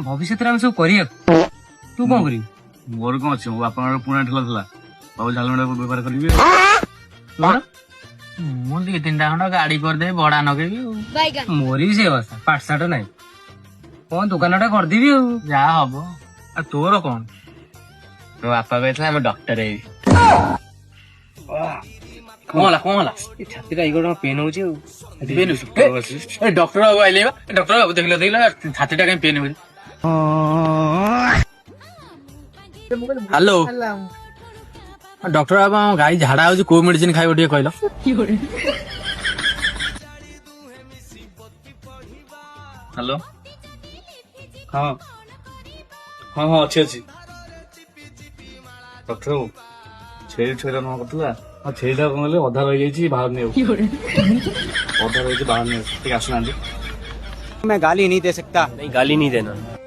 ଭବିଷ୍ୟତରେ ଆମେ ସବୁ କରିବାକୁ ତୁ କଣ କରିବୁ? ମୋର କଣ ଅଛି, ମୋ ବାପାଙ୍କର ପୁରୁଣା ଠେଲା ଥିଲା, ବାବୁ ଝାଲମୁଢା ବେପାର କରିବି। ମୁଁ 2-3ଟା ଖଣ୍ଡ ଗାଡି କରିଦେବି, ଭଡା ନଗେଇବି ଆଉ। ମୋର ବି ସେ ଅବସ୍ଥା, ପାଠଶାଠ ନାହିଁ, କଣ ଦୋକାନଟା କରିଦେବି ଆଉ। ଯାହା ହବ। ଆଉ ତୋର କଣ? ମୋ ବାପା କହିଥିଲା ଆମେ ଡକ୍ଟର ହେବି। କଣ ହେଲା? ଏ ଛାତିଟା ଏଇ ଗୋଟେ ପେନ୍ ହଉଛି ଆଉ। ଡକ୍ଟର ବାବୁ ଆଇଲେ ବା, ଡକ୍ଟର ବାବୁ ଦେଖିଲ ଛାତିଟା କାଇଁ ପେନ୍ ହଉଛି। ହ୍ୟାଲୋ ଡକ୍ଟର ବାବୁ, ଆମ ଗାଈ ଝାଡା ହଉଛି, କୋଉ ମେଡିସିନ ଖାଇବ ଟିକେ କହିଲ? ହ୍ୟାଲୋ, ହଁ ଅଛି। ଡକ୍ଟର ବାବୁ, ଛେଳି ଛୁଆଟା କଣ କରୁଥିଲା, ଛେଳିଟା କଣ କଲେ ଅଧା ରହିଯାଇଛି, ବାହାରୁନି ଆଉ। ଅଧା ରହିଛି, ବାହାରୁନି ଆଉ। ଟିକେ ଆସୁନାହାନ୍ତି। मैं गाली नहीं दे सकता। नहीं गाली नहीं देना।